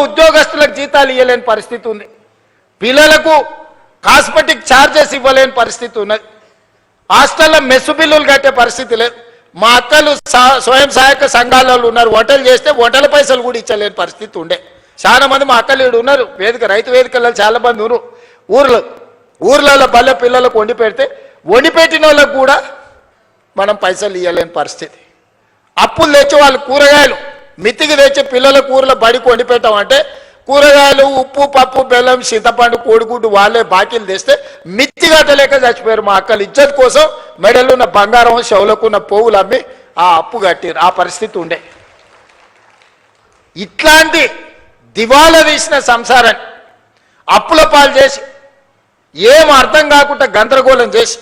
ఉద్యోగస్తులకు జీతాలు ఇవ్వలేని పరిస్థితి ఉంది. పిల్లలకు కాస్మెటిక్ ఛార్జెస్ ఇవ్వలేని పరిస్థితి ఉన్నది. హాస్టల్లో మెస్సు బిల్లులు కట్టే పరిస్థితి లేదు. మా అక్కలు స్వయం సహాయక సంఘాలలో ఉన్నారు, వంటలు చేస్తే వంటల పైసలు కూడా ఇచ్చలేని పరిస్థితి ఉండే. చాలా మంది మా అక్కలు ఈడు ఉన్నారు, వేదిక రైతు వేదికల్లో చాలా మంది ఉన్నారు. ఊర్లలో బల్లె పిల్లలకు వండి పెడితే వండి పెట్టిన వాళ్ళకు కూడా మనం పైసలు ఇవ్వలేని పరిస్థితి. అప్పులు తెచ్చి వాళ్ళు కూరగాయలు మితికి తెచ్చి పిల్లల కూరలో బడికి వండి పెట్టామంటే కూరగాయలు, ఉప్పు, పప్పు, బెల్లం, చింతపండు, కోడిగుడ్డు వాళ్ళే బాకీలు తెస్తే మిత్తి కట్టలేక చచ్చిపోయారు. మా అక్కలు ఇజ్జత్ కోసం మెడల్లో ఉన్న బంగారం, చెవులకున్న పోగులు అమ్మి ఆ అప్పు కట్టారు. ఆ పరిస్థితి ఉండే. ఇట్లాంటి దివాలా తీసిన సంసారాన్ని అప్పుల పాలు చేసి ఏం అర్థం కాకుండా గందరగోళం చేసి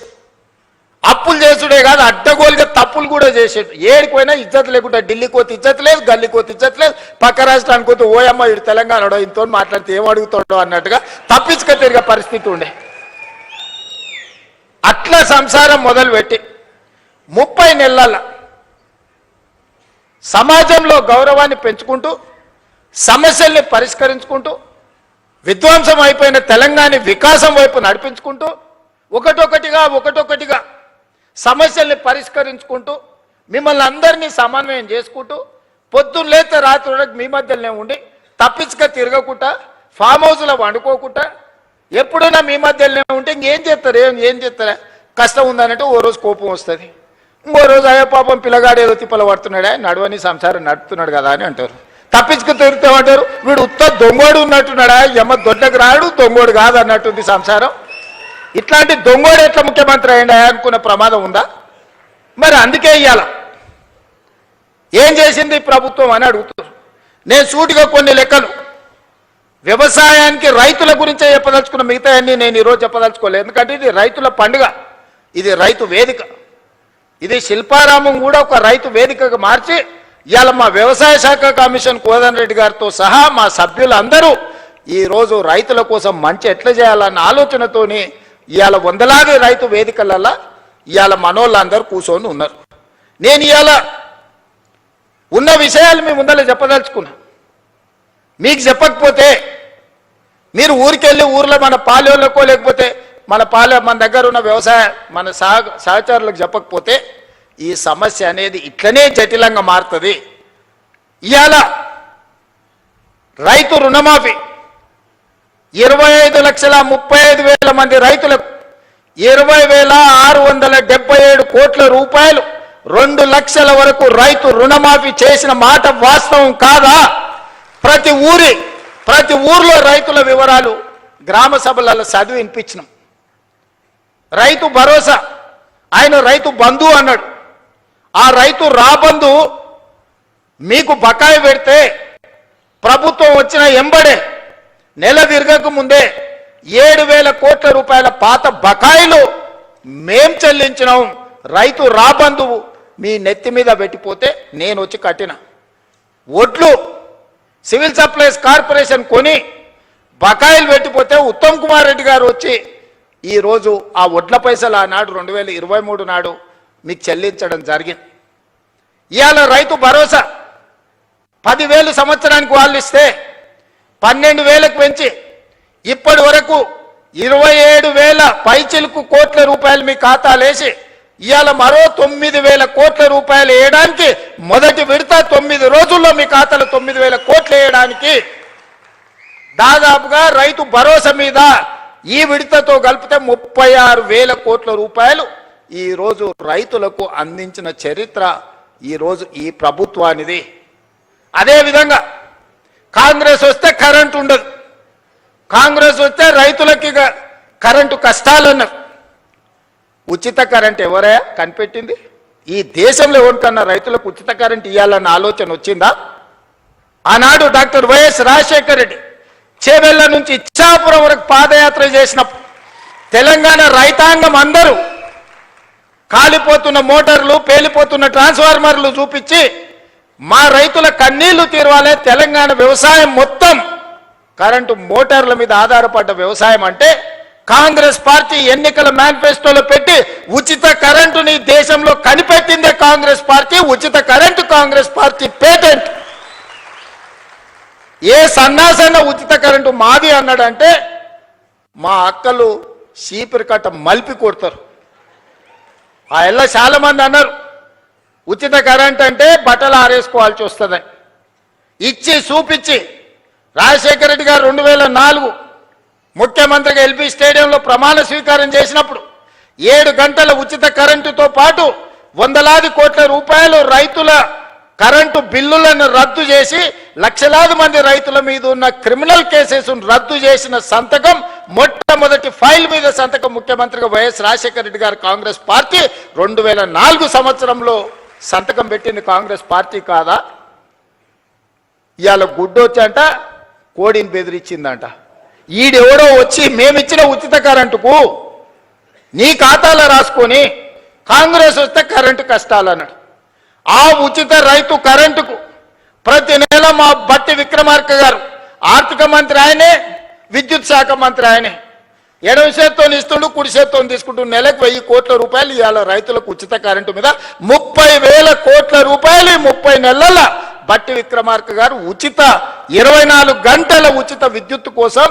అప్పులు చేసుడే కాదు అడ్డగోలుగా తప్పులు కూడా చేసేడు. ఏడిపోయినా ఇజ్జత్ లేకుండా ఢిల్లీకి పోతే ఇజ్జత్ లేదు, గల్లీకి పోతే ఇజ్జత్ లేదు, పక్క రాష్ట్రానికి పోతే ఓయమ్మ ఇటు తెలంగాణలో ఇంతో మాట్లాడితే ఏం అడుగుతాడో అన్నట్టుగా తప్పించుక తిరిగే పరిస్థితి ఉండే. అట్లా సంసారం మొదలుపెట్టి 30 నెలల సమాజంలో గౌరవాన్ని పెంచుకుంటూ సమస్యల్ని పరిష్కరించుకుంటూ విధ్వంసం అయిపోయిన తెలంగాణ వికాసం వైపు నడిపించుకుంటూ ఒకటొకటిగా సమస్యల్ని పరిష్కరించుకుంటూ మిమ్మల్ని అందరినీ సమన్వయం చేసుకుంటూ పొద్దున్న లేతే రాత్రి వరకు మీ మధ్యలోనే ఉండి తప్పించుక తిరగకుండా ఫామ్ హౌస్లో వండుకోకుండా ఎప్పుడైనా మీ మధ్యలోనే ఉంటే ఇంకేం చేస్తారా కష్టం ఉందనంటే ఓ రోజు కోపం వస్తుంది, ఇంకో రోజు అయ్యో పాపం పిల్లగాడు ఏదో తిప్పలు పడుతున్నాడా నడవని సంసారం నడుపుతున్నాడు కదా అని అంటారు. తప్పించుకు తిరుగుతామంటారు, వీడు ఉత్త దొంగోడు ఉన్నట్టున్నాడా, ఎమ్మ దొడ్డకు రాడు దొంగోడు కాదు అన్నట్టుంది సంసారం. ఇట్లాంటి దొంగోడు ఎట్లా ముఖ్యమంత్రి అయ్యిండా అనుకున్న ప్రమాదం ఉందా? మరి అందుకే ఇయ్యాల ఏం చేసింది ప్రభుత్వం అని అడుగుతున్నారు. నేను సూటిగా కొన్ని లెక్కలు వ్యవసాయానికి రైతుల గురించే చెప్పదలుచుకున్న, మిగతా అన్ని నేను ఈరోజు చెప్పదలుచుకోలేదు. ఎందుకంటే ఇది రైతుల పండుగ, ఇది రైతు వేదిక, ఇది శిల్పారామం కూడా ఒక రైతు వేదికగా మార్చి ఇవాళ మా వ్యవసాయ శాఖ కమిషన్ కోదండ రెడ్డి గారితో సహా మా సభ్యులందరూ ఈరోజు రైతుల కోసం మంచి ఎట్లా చేయాలన్న ఆలోచనతోని ఇవాళ వందలాది రైతు వేదికలలో ఇవాళ మనోళ్ళందరూ కూర్చొని ఉన్నారు. నేను ఇవాళ ఉన్న విషయాలు మీ ముందర చెప్పదలుచుకున్నా. మీకు చెప్పకపోతే మీరు ఊరికెళ్ళి ఊర్లో మన పాలెళ్ళకో లేకపోతే మన దగ్గర ఉన్న వ్యవసాయ మన సహచరులకు చెప్పకపోతే ఈ సమస్య అనేది ఇట్లనే జటిలంగా మారుతుంది. ఇవాళ రైతు రుణమాఫీ 25,35,000 మంది రైతులకు 20,677 కోట్ల రూపాయలు 2 లక్షల వరకు రైతు రుణమాఫీ చేసిన మాట వాస్తవం కాదా? ప్రతి ఊర్లో రైతుల వివరాలు గ్రామ సభలలో చదివి వినిపించినాం. రైతు భరోసా ఆయన రైతు బంధు అన్నాడు. ఆ రైతు రాబంధు మీకు బకాయి పెడితే ప్రభుత్వం వచ్చిన ఎంబడే నెల తిరగక ముందే 7,000 కోట్ల రూపాయల పాత బకాయిలు మేం చెల్లించినాం. రైతు రాబంధువు మీ నెత్తి మీద పెట్టిపోతే నేను వచ్చి కట్టిన ఒడ్లు సివిల్ సప్లైస్ కార్పొరేషన్ కొని బకాయిలు పెట్టిపోతే ఉత్తమ్ కుమార్ రెడ్డి గారు వచ్చి ఈరోజు ఆ ఒడ్ల పైసలు ఆనాడు 2023 నాడు మీకు చెల్లించడం జరిగింది. ఇవాళ రైతు భరోసా 10,000 సంవత్సరానికి వాళ్ళు ఇస్తే 12,000కు పెంచి ఇప్పటి వరకు 27,000 పైచిలుకు కోట్ల రూపాయలు మీ ఖాతాలేసి ఇవాళ మరో 9,000 కోట్ల రూపాయలు వేయడానికి మొదటి విడత 9 రోజుల్లో మీ ఖాతాలో 9,000 కోట్లు వేయడానికి దాదాపుగా రైతు భరోసా మీద ఈ విడతతో కలిపితే 36,000 కోట్ల రూపాయలు ఈరోజు రైతులకు అందించిన చరిత్ర ఈరోజు ఈ ప్రభుత్వానిది. అదేవిధంగా కాంగ్రెస్ వస్తే కరెంట్ ఉండదు, కాంగ్రెస్ వస్తే రైతులకి కరెంటు కష్టాలన్నారు. ఉచిత కరెంట్ ఎవరయ్యా కనిపెట్టింది? ఈ దేశంలో ఎవరికన్నా రైతులకు ఉచిత కరెంట్ ఇవ్వాలన్న ఆలోచన వచ్చిందా? ఆనాడు డాక్టర్ వైఎస్ రాజశేఖర రెడ్డి చేవెళ్ల నుంచి ఇచ్చాపురం వరకు పాదయాత్ర చేసిన తెలంగాణ రైతాంగం అందరూ కాలిపోతున్న మోటార్లు, పేలిపోతున్న ట్రాన్స్ఫార్మర్లు చూపించి మా రైతుల కన్నీళ్లు తీరవాలే, తెలంగాణ వ్యవసాయం మొత్తం కరెంటు మోటార్ల మీద ఆధారపడ్డ వ్యవసాయం అంటే కాంగ్రెస్ పార్టీ ఎన్నికల మేనిఫెస్టోలో పెట్టి ఉచిత కరెంటుని దేశంలో కనిపెట్టిందే కాంగ్రెస్ పార్టీ. ఉచిత కరెంటు కాంగ్రెస్ పార్టీ పేటెంట్. ఏ సన్నాసన్న ఉచిత కరెంటు మాది అన్నాడంటే మా అక్కలు చీపిరి కట్ట మలిపి కొడతారు. ఆ ఎల్ల చాలా మంది అన్నారు ఉచిత కరెంట్ అంటే బట్టలు ఆరేసుకోవాల్సి వస్తుందని. ఇచ్చి చూపించి రాజశేఖర రెడ్డి గారు 2004 ముఖ్యమంత్రిగా ఎల్బీ స్టేడియంలో ప్రమాణ స్వీకారం చేసినప్పుడు 7 గంటల ఉచిత కరెంటుతో పాటు వందలాది కోట్ల రూపాయలు రైతుల కరెంటు బిల్లులను రద్దు చేసి లక్షలాది మంది రైతుల మీద ఉన్న క్రిమినల్ కేసెస్ రద్దు చేసిన సంతకం, మొట్టమొదటి ఫైల్ మీద సంతకం ముఖ్యమంత్రిగా వైఎస్ రాజశేఖర రెడ్డి గారు కాంగ్రెస్ పార్టీ 2004 సంవత్సరంలో సంతకం పెట్టింది కాంగ్రెస్ పార్టీ కాదా? ఇవాళ గుడ్డొచ్చంట కోడిని బెదిరించిందంట. ఈడెవడో వచ్చి మేమిచ్చిన ఉచిత కరెంటుకు నీ ఖాతాలో రాసుకొని కాంగ్రెస్ వస్తే కరెంటు కష్టాలన్నాడు. ఆ ఉచిత రైతు కరెంటుకు ప్రతి నెల మా బట్టి విక్రమార్క గారు ఆర్థిక మంత్రి ఆయనే, విద్యుత్ శాఖ మంత్రి ఆయనే, ఎడమ చేత్తో ఇస్తుండు, కుడి చేత్తో తీసుకుంటూ నెలకు 1000 కోట్ల రూపాయలు ఇవాళ రైతులకు ఉచిత కరెంటు మీద 30,000 కోట్ల రూపాయలు 30 నెలల బట్టి విక్రమార్క గారు ఉచిత 24 గంటల ఉచిత విద్యుత్ కోసం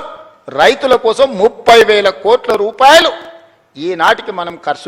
రైతుల కోసం 30,000 కోట్ల రూపాయలు ఈనాటికి మనం ఖర్చు